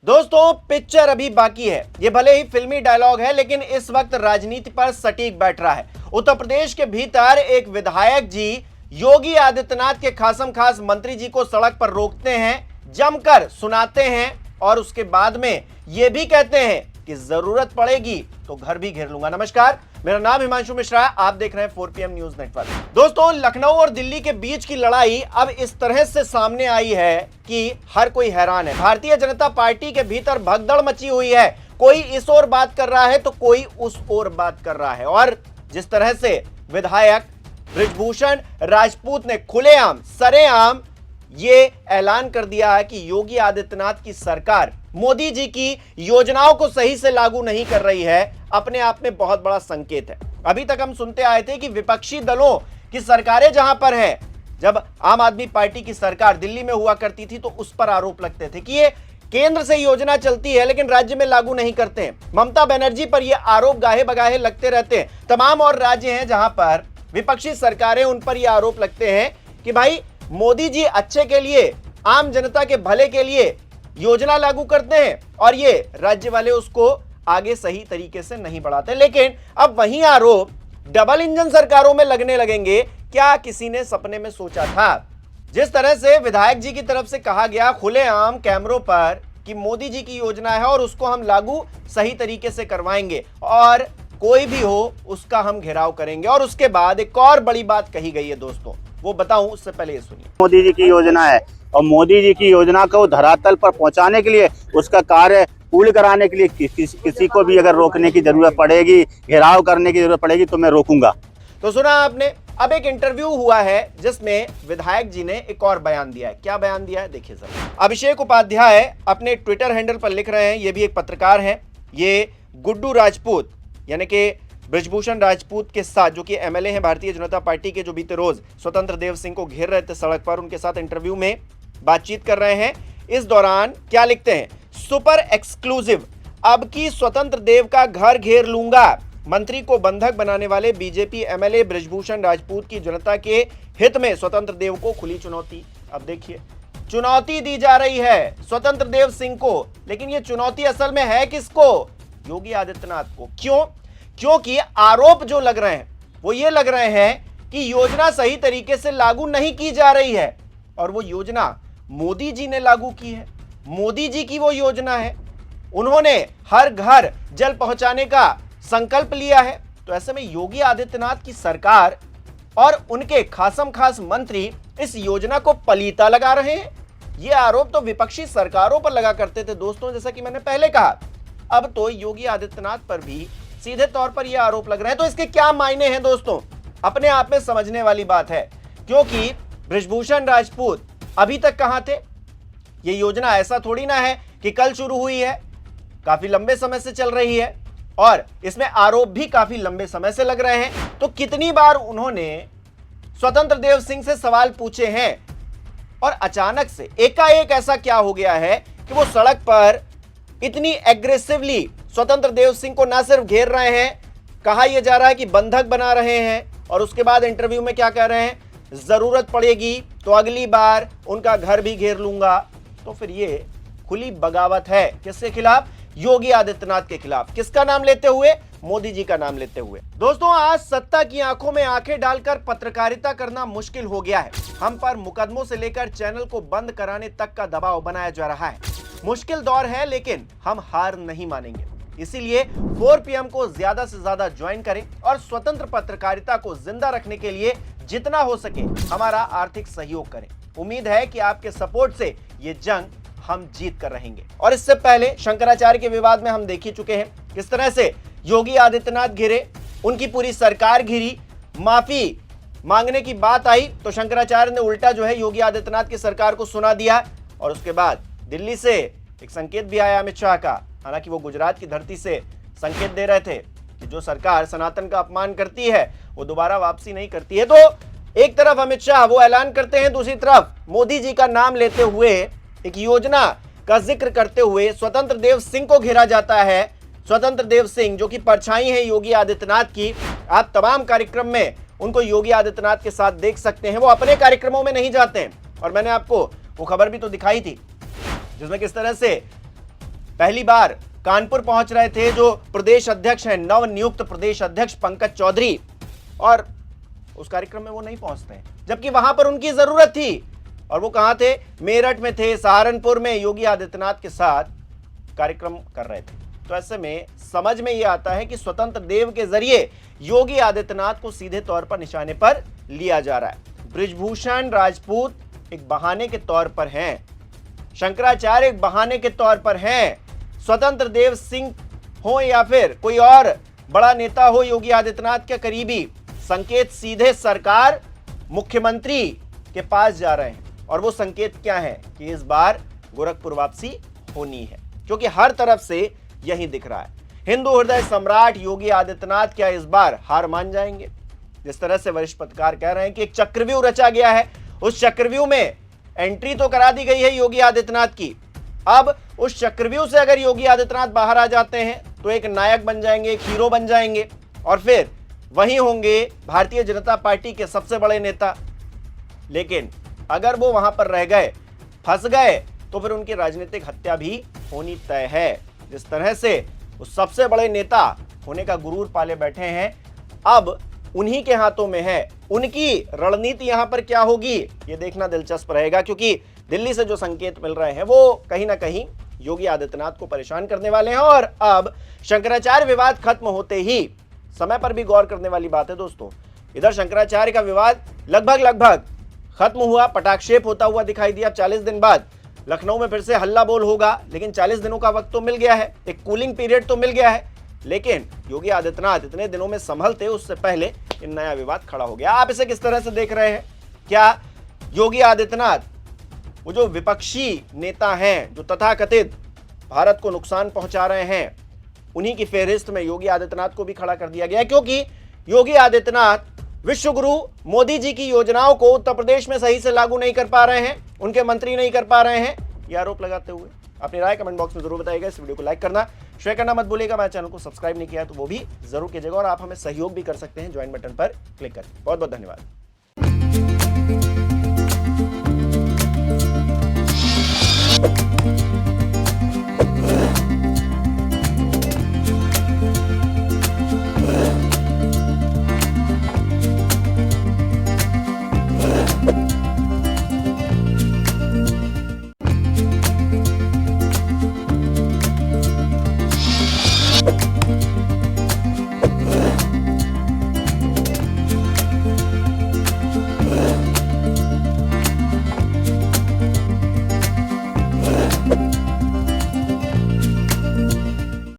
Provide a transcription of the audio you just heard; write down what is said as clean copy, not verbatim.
दोस्तों पिक्चर अभी बाकी है। ये भले ही फिल्मी डायलॉग है लेकिन इस वक्त राजनीति पर सटीक बैठ रहा है। उत्तर प्रदेश के भीतर एक विधायक जी योगी आदित्यनाथ के खासम खास मंत्री जी को सड़क पर रोकते हैं, जमकर सुनाते हैं और उसके बाद में ये भी कहते हैं कि जरूरत पड़ेगी तो घर भी घेर लूंगा। नमस्कार, मेरा नाम हिमांशु मिश्रा, आप देख रहे हैं 4PM न्यूज नेटवर्क। दोस्तों, लखनऊ और दिल्ली के बीच की लड़ाई अब इस तरह से सामने आई है कि हर कोई हैरान है। भारतीय जनता पार्टी के भीतर भगदड़ मची हुई है। कोई इस ओर बात कर रहा है तो कोई उस ओर बात कर रहा है। और जिस तरह से विधायक बृजभूषण राजपूत ने खुलेआम सरेआम ये ऐलान कर दिया है कि योगी आदित्यनाथ की सरकार मोदी जी की योजनाओं को सही से लागू नहीं कर रही है, अपने आप में बहुत बड़ा संकेत है। अभी तक हम सुनते आए थे कि विपक्षी दलों की सरकारें जहां पर है, जब आम आदमी पार्टी की सरकार दिल्ली में हुआ करती थी तो उस पर आरोप लगते थे कि ये केंद्र से योजना चलती है लेकिन राज्य में लागू नहीं करते हैं। ममता बनर्जी पर ये आरोप गाहे बगाहे लगते रहते हैं। तमाम और राज्य हैं जहां पर विपक्षी सरकारें, उन पर यह आरोप लगते हैं कि भाई मोदी जी अच्छे के लिए, आम जनता के भले के लिए योजना लागू करते हैं और ये राज्य वाले उसको आगे सही तरीके से नहीं बढ़ाते। लेकिन अब वही आरोप डबल इंजन सरकारों में लगने लगेंगे। क्या किसी ने सपने में सोचा था? जिस तरह से विधायक जी की तरफ से कहा गया खुलेआम कैमरों पर कि मोदी जी की योजना है और उसको हम लागू सही तरीके से करवाएंगे और कोई भी हो उसका हम घेराव करेंगे। और उसके बाद एक और बड़ी बात कही गई है दोस्तों, वो बताऊं उससे पहले ये सुनिए। मोदी जी की योजना है और मोदी जी की योजना को धरातल पर पहुंचाने के लिए, उसका कार्य पूर्ण कराने के लिए किसी को भी अगर रोकने की जरूरत पड़ेगी, घेराव करने की जरूरत पड़ेगी तो मैं रोकूंगा। तो सुना आपने। अब एक इंटरव्यू हुआ है जिसमें विधायक जी ने एक और बयान दिया है। क्या बयान दिया है देखिए जरा। अभिषेक उपाध्याय अपने ट्विटर हैंडल पर लिख रहे हैं, ये भी एक पत्रकार हैं, ये गुड्डू राजपूत यानी कि बृजभूषण राजपूत के साथ, जो कि एमएलए हैं भारतीय जनता पार्टी के, जो बीते रोज स्वतंत्र देव सिंह को घेर रहे थे सड़क पर, उनके साथ इंटरव्यू में बातचीत कर रहे हैं। इस दौरान क्या लिखते हैं, सुपर एक्सक्लूसिव, अब की स्वतंत्र देव का घर घेर लूंगा। मंत्री को बंधक बनाने वाले बीजेपी एमएलए बृजभूषण राजपूत की जनता के हित में स्वतंत्र देव को खुली चुनौती। अब देखिए, चुनौती दी जा रही है स्वतंत्र देव सिंह को, लेकिन ये चुनौती असल में है किसको? योगी आदित्यनाथ को। क्यों? क्योंकि आरोप जो लग रहे हैं वो ये लग रहे हैं कि योजना सही तरीके से लागू नहीं की जा रही है और वो योजना मोदी जी ने लागू की है। मोदी जी की वो योजना है, उन्होंने हर घर जल पहुंचाने का संकल्प लिया है। तो ऐसे में योगी आदित्यनाथ की सरकार और उनके खासम खास मंत्री इस योजना को पलीता लगा रहे हैं। ये आरोप तो विपक्षी सरकारों पर लगा करते थे दोस्तों, जैसा कि मैंने पहले कहा। अब तो योगी आदित्यनाथ पर भी सीधे तौर पर यह आरोप लग रहे हैं। तो इसके क्या मायने हैं दोस्तों, अपने आप में समझने वाली बात है। क्योंकि बृजभूषण राजपूत अभी तक कहां थे? यह योजना ऐसा थोड़ी ना है कि कल शुरू हुई है, काफी लंबे समय से चल रही है और इसमें आरोप भी काफी लंबे समय से लग रहे हैं। तो कितनी बार उन्होंने स्वतंत्र देव सिंह से सवाल पूछे हैं और अचानक से एकाएक ऐसा क्या हो गया है कि वो सड़क पर इतनी एग्रेसिवली स्वतंत्र देव सिंह को ना सिर्फ घेर रहे हैं, कहा यह जा रहा है कि बंधक बना रहे हैं और उसके बाद इंटरव्यू में क्या कह रहे हैं, जरूरत पड़ेगी तो अगली बार उनका घर भी घेर लूंगा। तो फिर ये खुली बगावत है किसके खिलाफ? योगी आदित्यनाथ के खिलाफ। किसका नाम लेते हुए? मोदी जी का नाम लेते हुए। दोस्तों, आज सत्ता की आंखों में आंखें डालकर पत्रकारिता करना मुश्किल हो गया है। हम पर मुकदमों से लेकर चैनल को बंद कराने तक का दबाव बनाया जा रहा है। मुश्किल दौर है लेकिन हम हार नहीं मानेंगे। इसीलिए 4PM को ज्यादा से ज्यादा ज्वाइन करें और स्वतंत्र पत्रकारिता को जिंदा रखने के लिए जितना हो सके हमारा आर्थिक सहयोग करें। उम्मीद है कि आपके सपोर्ट से ये जंग हम जीत कर रहेंगे। और इससे पहले शंकराचार्य के विवाद में हम देख ही चुके हैं किस तरह से योगी आदित्यनाथ घिरे, उनकी पूरी सरकार घिरी, माफी मांगने की बात आई तो शंकराचार्य ने उल्टा जो है योगी आदित्यनाथ की सरकार को सुना दिया। और उसके बाद दिल्ली से एक संकेत भी आया अमित शाह का, हालांकि वो गुजरात की धरती से संकेत दे रहे थे कि जो सरकार सनातन का अपमान करती है वो दोबारा वापसी नहीं करती है। तो एक तरफ अमित शाह वो ऐलान करते हैं, दूसरी तरफ मोदी जी का नाम लेते हुए एक योजना का जिक्र करते हुए स्वतंत्र देव सिंह को घेरा जाता है। स्वतंत्र देव सिंह जो कि परछाई है योगी आदित्यनाथ की, आप तमाम कार्यक्रम में उनको योगी आदित्यनाथ के साथ देख सकते हैं। वो अपने कार्यक्रमों में नहीं जाते हैं और मैंने आपको वो खबर भी तो दिखाई थी जिसमें किस तरह से पहली बार कानपुर पहुंच रहे थे जो प्रदेश अध्यक्ष हैं, नवनियुक्त प्रदेश अध्यक्ष पंकज चौधरी, और उस कार्यक्रम में वो नहीं पहुंचते हैं, जबकि वहां पर उनकी जरूरत थी। और वो कहां थे? मेरठ में थे, सहारनपुर में योगी आदित्यनाथ के साथ कार्यक्रम कर रहे थे। तो ऐसे में समझ में ये आता है कि स्वतंत्र देव के जरिए योगी आदित्यनाथ को सीधे तौर पर निशाने पर लिया जा रहा है। बृजभूषण राजपूत एक बहाने के तौर पर हैं, शंकराचार्य एक बहाने के तौर पर हैं, स्वतंत्र देव सिंह हो या फिर कोई और बड़ा नेता हो योगी आदित्यनाथ के करीबी, संकेत सीधे सरकार मुख्यमंत्री के पास जा रहे हैं। और वो संकेत क्या है कि इस बार गोरखपुर वापसी होनी है, क्योंकि हर तरफ से यही दिख रहा है। हिंदू हृदय सम्राट योगी आदित्यनाथ क्या इस बार हार मान जाएंगे? जिस तरह से वरिष्ठ पत्रकार कह रहे हैं कि एक चक्रव्यूह रचा गया है, उस चक्रव्यूह में एंट्री तो करा दी गई है योगी आदित्यनाथ की। अब उस चक्रव्यूह से अगर योगी आदित्यनाथ बाहर आ जाते हैं तो एक नायक बन जाएंगे, एक हीरो बन जाएंगे, और फिर वही होंगे भारतीय जनता पार्टी के सबसे बड़े नेता। लेकिन अगर वो वहां पर रह गए, फंस गए, तो फिर उनकी राजनीतिक हत्या भी होनी तय है। जिस तरह से वो सबसे बड़े नेता होने का गुरूर पाले बैठे हैं, अब उन्हीं के हाथों में है। उनकी रणनीति यहां पर क्या होगी ये देखना दिलचस्प रहेगा, क्योंकि दिल्ली से जो संकेत मिल रहे हैं वो कहीं ना कहीं योगी आदित्यनाथ को परेशान करने वाले हैं। और अब शंकराचार्य विवाद खत्म होते ही, समय पर भी गौर करने वाली बात है दोस्तों, इधर शंकराचार्य का विवाद लगभग खत्म हुआ, पटाक्षेप होता हुआ दिखाई दिया। 40 दिन बाद लखनऊ में फिर से हल्ला बोल होगा, लेकिन 40 दिनों का वक्त तो मिल गया है, एक कूलिंग पीरियड तो मिल गया है। लेकिन योगी आदित्यनाथ इतने दिनों में संभलते उससे पहले ये नया विवाद खड़ा हो गया। आप इसे किस तरह से देख रहे हैं? क्या योगी आदित्यनाथ वो जो विपक्षी नेता हैं, जो तथाकथित भारत को नुकसान पहुंचा रहे हैं, उन्हीं की फेहरिस्त में योगी आदित्यनाथ को भी खड़ा कर दिया गया है, क्योंकि योगी आदित्यनाथ विश्वगुरु मोदी जी की योजनाओं को उत्तर प्रदेश में सही से लागू नहीं कर पा रहे हैं, उनके मंत्री नहीं कर पा रहे हैं, ये आरोप लगाते हुए अपनी राय कमेंट बॉक्स में जरूर बताइएगा। इस वीडियो को लाइक करना, शेयर करना मत भूलिएगा। मेरे चैनल को सब्सक्राइब नहीं किया तो वो भी जरूर कीजिएगा, और आप हमें सहयोग भी कर सकते हैं ज्वाइन बटन पर क्लिक करके। बहुत बहुत धन्यवाद।